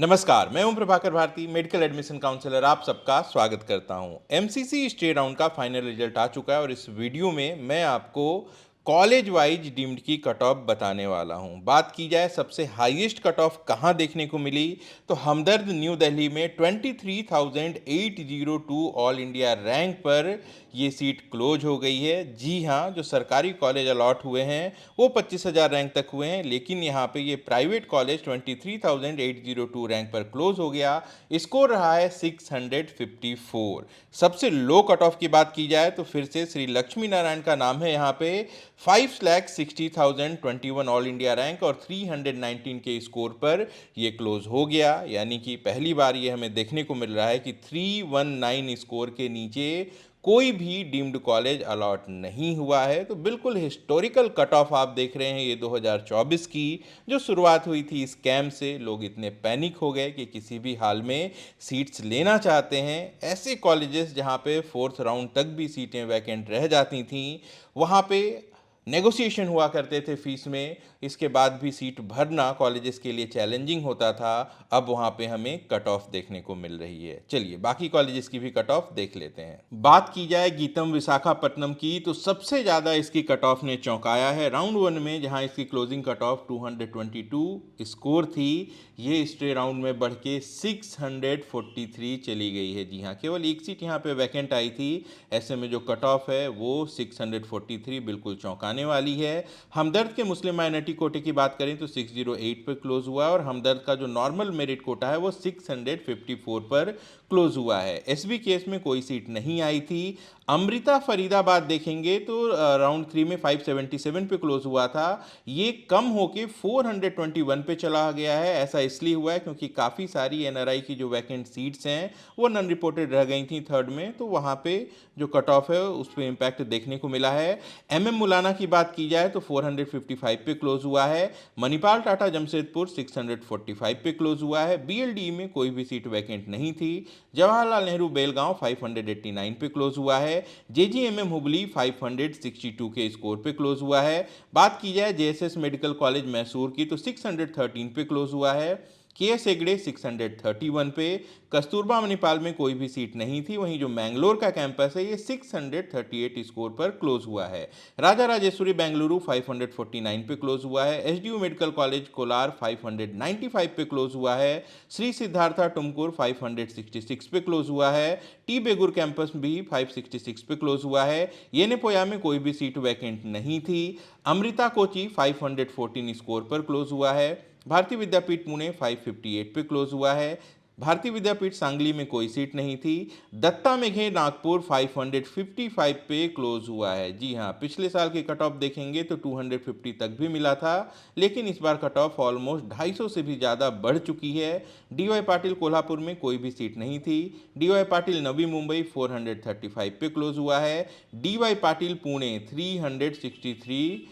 नमस्कार, मैं Om Prabhakar Bharti, medical admission counsellor आप सबका स्वागत करता हूं। एमसीसी स्टे राउंड का फाइनल रिजल्ट आ चुका है और इस वीडियो में मैं आपको कॉलेज वाइज डीम्ड की कट ऑफ बताने वाला हूं। बात की जाए सबसे हाईएस्ट कट ऑफ कहां देखने को मिली, तो हमदर्द न्यू दिल्ली में 23,802 ऑल इंडिया रैंक पर ये सीट क्लोज हो गई है। जी हाँ, जो सरकारी कॉलेज अलॉट हुए हैं वो 25,000 रैंक तक हुए हैं, लेकिन यहाँ पे ये प्राइवेट कॉलेज 23,802 रैंक पर क्लोज हो गया। स्कोर रहा है 654। सबसे लो कट ऑफ की बात की जाए तो फिर से श्री लक्ष्मी नारायण का नाम है यहाँ पे। 5,60,021 ऑल इंडिया रैंक और 319 के स्कोर पर ये क्लोज हो गया, यानी कि पहली बार ये हमें देखने को मिल रहा है कि 319 स्कोर के नीचे कोई भी डीम्ड कॉलेज अलॉट नहीं हुआ है। तो बिल्कुल हिस्टोरिकल कट ऑफ आप देख रहे हैं ये 2024 की। जो शुरुआत हुई थी स्कैम से, लोग इतने पैनिक हो गए कि किसी भी हाल में सीट्स लेना चाहते हैं। ऐसे कॉलेजेस जहां पे फोर्थ राउंड तक भी सीटें वैकेंट रह जाती थीं, वहां पे नेगोशिएशन हुआ करते थे फीस में, इसके बाद भी सीट भरना कॉलेजेस के लिए चैलेंजिंग होता था। अब वहाँ पे हमें कट ऑफ देखने को मिल रही है। चलिए बाकी कॉलेजेस की भी कट ऑफ देख लेते हैं। बात की जाए गीतम विशाखापट्टनम की, तो सबसे ज़्यादा इसकी कट ऑफ ने चौंकाया है। राउंड वन में जहाँ इसकी क्लोजिंग कट ऑफ 222 स्कोर थी, ये स्टे राउंड में बढ़ के 643 चली गई है। जी हाँ, केवल एक सीट यहाँ पे वैकेंट आई थी, ऐसे में जो कट ऑफ है वो 643 बिल्कुल चौंकाने वाली है। हमदर्द के मुस्लिम माइनॉरिटी कोटे की बात करें तो 608 पर क्लोज हुआ और हमदर्द का जो नॉर्मल मेरिट कोटा है वो 654 पर क्लोज हुआ है। एसबी केस में कोई सीट नहीं आई थी। अमृता फरीदाबाद देखेंगे तो राउंड 3 में 577 पे क्लोज हुआ था, ये कम होके 421 पे चला गया है। ऐसा इसलिए हुआ है क्योंकि काफ़ी सारी एनआरआई की जो वैकेंट सीट्स हैं वो नॉन रिपोर्टेड रह गई थी थर्ड में, तो वहाँ पे जो कट ऑफ है उस पर इम्पैक्ट देखने को मिला है। एमएम मुलाना की बात की जाए तो 455 पे क्लोज हुआ है। मणिपाल टाटा जमशेदपुर 645 पे क्लोज हुआ है। बीएलडी में कोई भी सीट वैकेंट नहीं थी। जवाहरलाल नेहरू बेलगांव 589 पे क्लोज हुआ है। जेजीएमएम हुबली 562 के स्कोर पे क्लोज हुआ है। बात की जाए जेएसएस मेडिकल कॉलेज मैसूर की तो 613 पे क्लोज हुआ है। केएस हेगड़े 631 पे। कस्तूरबा मणिपाल में कोई भी सीट नहीं थी। वहीं जो मैंगलोर का कैंपस है ये 638 स्कोर पर क्लोज हुआ है। राजा राजेश्वरी बेंगलुरु 549 पे क्लोज हुआ है। एसडीयू मेडिकल कॉलेज कोलार 595 पे क्लोज हुआ है। श्री सिद्धार्था टुमकुर 566 पे क्लोज हुआ है। टी बेगुर कैंपस भी 566 पे क्लोज हुआ है। येनेपोया में कोई भी सीट वैकेंट नहीं थी। अमृता कोची 514 स्कोर पर क्लोज हुआ है। भारतीय विद्यापीठ पुणे 558 पे क्लोज हुआ है। भारतीय विद्यापीठ सांगली में कोई सीट नहीं थी। दत्ता मेघे नागपुर 555 पे क्लोज हुआ है। जी हाँ, पिछले साल की कट ऑफ देखेंगे तो 250 तक भी मिला था, लेकिन इस बार कट ऑफ ऑलमोस्ट 250 से भी ज़्यादा बढ़ चुकी है। डीवाई पाटिल कोल्हापुर में कोई भी सीट नहीं थी। डीवाई पाटिल नवी मुंबई 435 पे क्लोज हुआ है। DY Patil Pune 363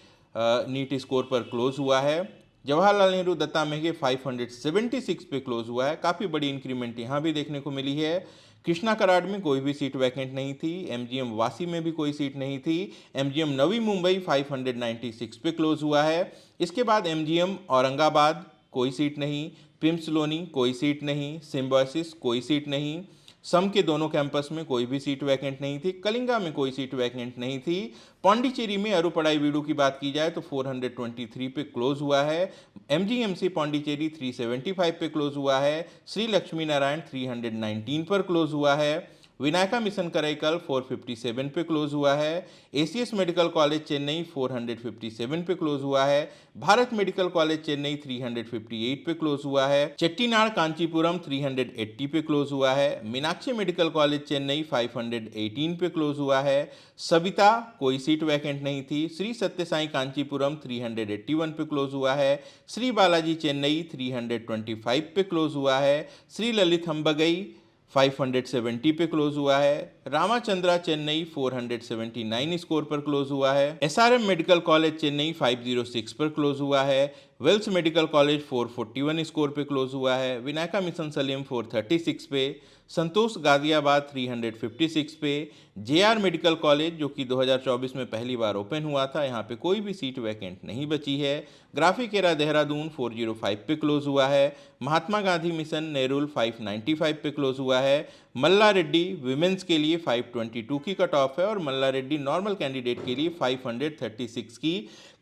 NEET score पर क्लोज हुआ है। जवाहरलाल नेहरू दत्ता मेघे 576 पे क्लोज हुआ है। काफ़ी बड़ी इंक्रीमेंट यहाँ भी देखने को मिली है। कृष्णा कराड में कोई भी सीट वैकेंट नहीं थी। एमजीएम वासी में भी कोई सीट नहीं थी। एमजीएम नवी मुंबई 596 पे क्लोज हुआ है। इसके बाद एमजीएम औरंगाबाद कोई सीट नहीं। पिम्स लोनी कोई सीट नहीं। सिम्बोसिस कोई सीट नहीं। सम के दोनों कैंपस में कोई भी सीट वैकेंट नहीं थी। कलिंगा में कोई सीट वैकेंट नहीं थी। पौंडीचेरी में अरुपड़ाई वीडू की बात की जाए तो 423 पे क्लोज हुआ है। एमजीएमसी पौंडीचेरी 375 पे क्लोज हुआ है। श्री लक्ष्मी नारायण 319 पर क्लोज हुआ है। विनायका मिशन कराईकल 457 पे क्लोज हुआ है। एसीएस मेडिकल कॉलेज चेन्नई 457 पे क्लोज हुआ है। भारत मेडिकल कॉलेज चेन्नई 358 पे क्लोज हुआ है। चेट्टीनाड़ कांचीपुरम 380 पे क्लोज हुआ है। मीनाक्षी मेडिकल कॉलेज चेन्नई 518 पे क्लोज हुआ है। सविता कोई सीट वैकेंट नहीं थी। श्री सत्य साई कांचीपुरम 381 पे क्लोज हुआ है। श्री बालाजी चेन्नई 325 पे क्लोज हुआ है। श्री ललित अंबगई 570 पे क्लोज हुआ है। रामाचंद्रा चेन्नई 479 स्कोर पर क्लोज हुआ है। एसआरएम मेडिकल कॉलेज चेन्नई 506 पर क्लोज हुआ है। वेल्स मेडिकल कॉलेज 441 स्कोर पे क्लोज हुआ है, विनायका मिशन सलीम 436 पे, संतोष गाजियाबाद 356 पे, जेआर मेडिकल कॉलेज जो कि 2024 में पहली बार ओपन हुआ था, यहाँ पे कोई भी सीट वैकेंट नहीं बची है, ग्राफिकेरा देहरादून 405 पे क्लोज हुआ है, महात्मा गांधी मिशन नेरुल 595 पे क्लोज हुआ है, मल्ला रेड्डी विमेंस के लिए 522 की कट ऑफ है और मल्ला रेड्डी नॉर्मल कैंडिडेट के लिए 536 की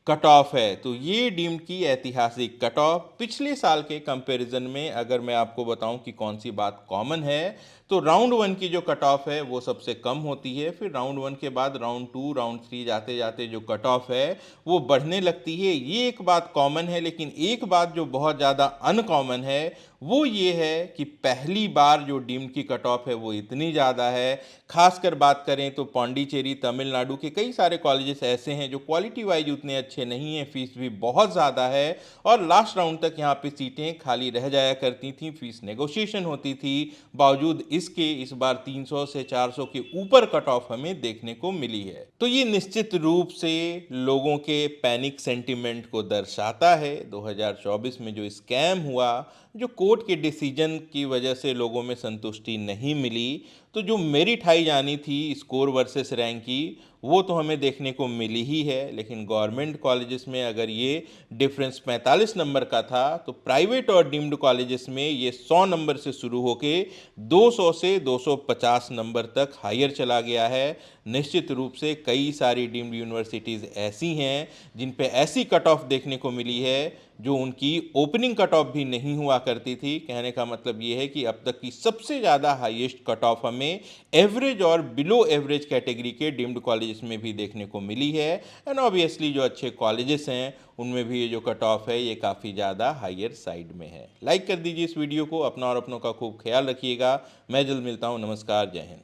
कट ऑफ है। तो ये डीम्ड की ऐतिहासिक कट ऑफ पिछले साल के कंपैरिजन में अगर मैं आपको बताऊं कि कौन सी बात कॉमन है, तो राउंड वन की जो कट ऑफ है वो सबसे कम होती है, फिर राउंड वन के बाद राउंड टू राउंड थ्री जाते जाते जो कट ऑफ है वो बढ़ने लगती है। ये एक बात कॉमन है, लेकिन एक बात जो बहुत ज़्यादा अनकॉमन है वो ये है कि पहली बार जो डीम्ड की कट ऑफ है वो इतनी ज़्यादा है। खासकर बात करें तो पौंडीचेरी तमिलनाडु के कई सारे कॉलेजेस ऐसे हैं जो क्वालिटी वाइज उतने अच्छे नहीं हैं, फीस भी बहुत ज़्यादा है और लास्ट राउंड तक यहाँ पे सीटें खाली रह जाया करती थी, फीस नेगोशिएशन होती थी। बावजूद इसके इस बार 300 से 400 के ऊपर कट ऑफ हमें देखने को मिली है। तो ये निश्चित रूप से लोगों के पैनिक सेंटिमेंट को दर्शाता है। 2024 में जो स्कैम हुआ, जो कोर्ट के डिसीजन की वजह से लोगों में संतुष्टि नहीं मिली, तो जो मेरिट हाई जानी थी स्कोर वर्सेस रैंक की वो तो हमें देखने को मिली ही है। लेकिन गवर्नमेंट कॉलेजेस में अगर ये डिफरेंस 45 नंबर का था, तो प्राइवेट और डीम्ड कॉलेजेस में ये 100 नंबर से शुरू होके 200 से 250 नंबर तक हायर चला गया है। निश्चित रूप से कई सारी डीम्ड यूनिवर्सिटीज़ ऐसी हैं जिन पे ऐसी कट ऑफ देखने को मिली है जो उनकी ओपनिंग कट ऑफ भी नहीं हुआ करती थी। कहने का मतलब ये है कि अब तक की सबसे ज़्यादा हाईएस्ट कट ऑफ हमें एवरेज और बिलो एवरेज कैटेगरी के डीम्ड कॉलेजेस में भी देखने को मिली है। एंड ऑब्वियसली जो अच्छे कॉलेजेस हैं उनमें भी ये जो कट ऑफ है ये काफ़ी ज़्यादा हायर साइड में है। लाइक कर दीजिए इस वीडियो को, अपना और अपनों का खूब ख्याल रखिएगा। मैं जल्द मिलता हूँ। नमस्कार, जय हिंद।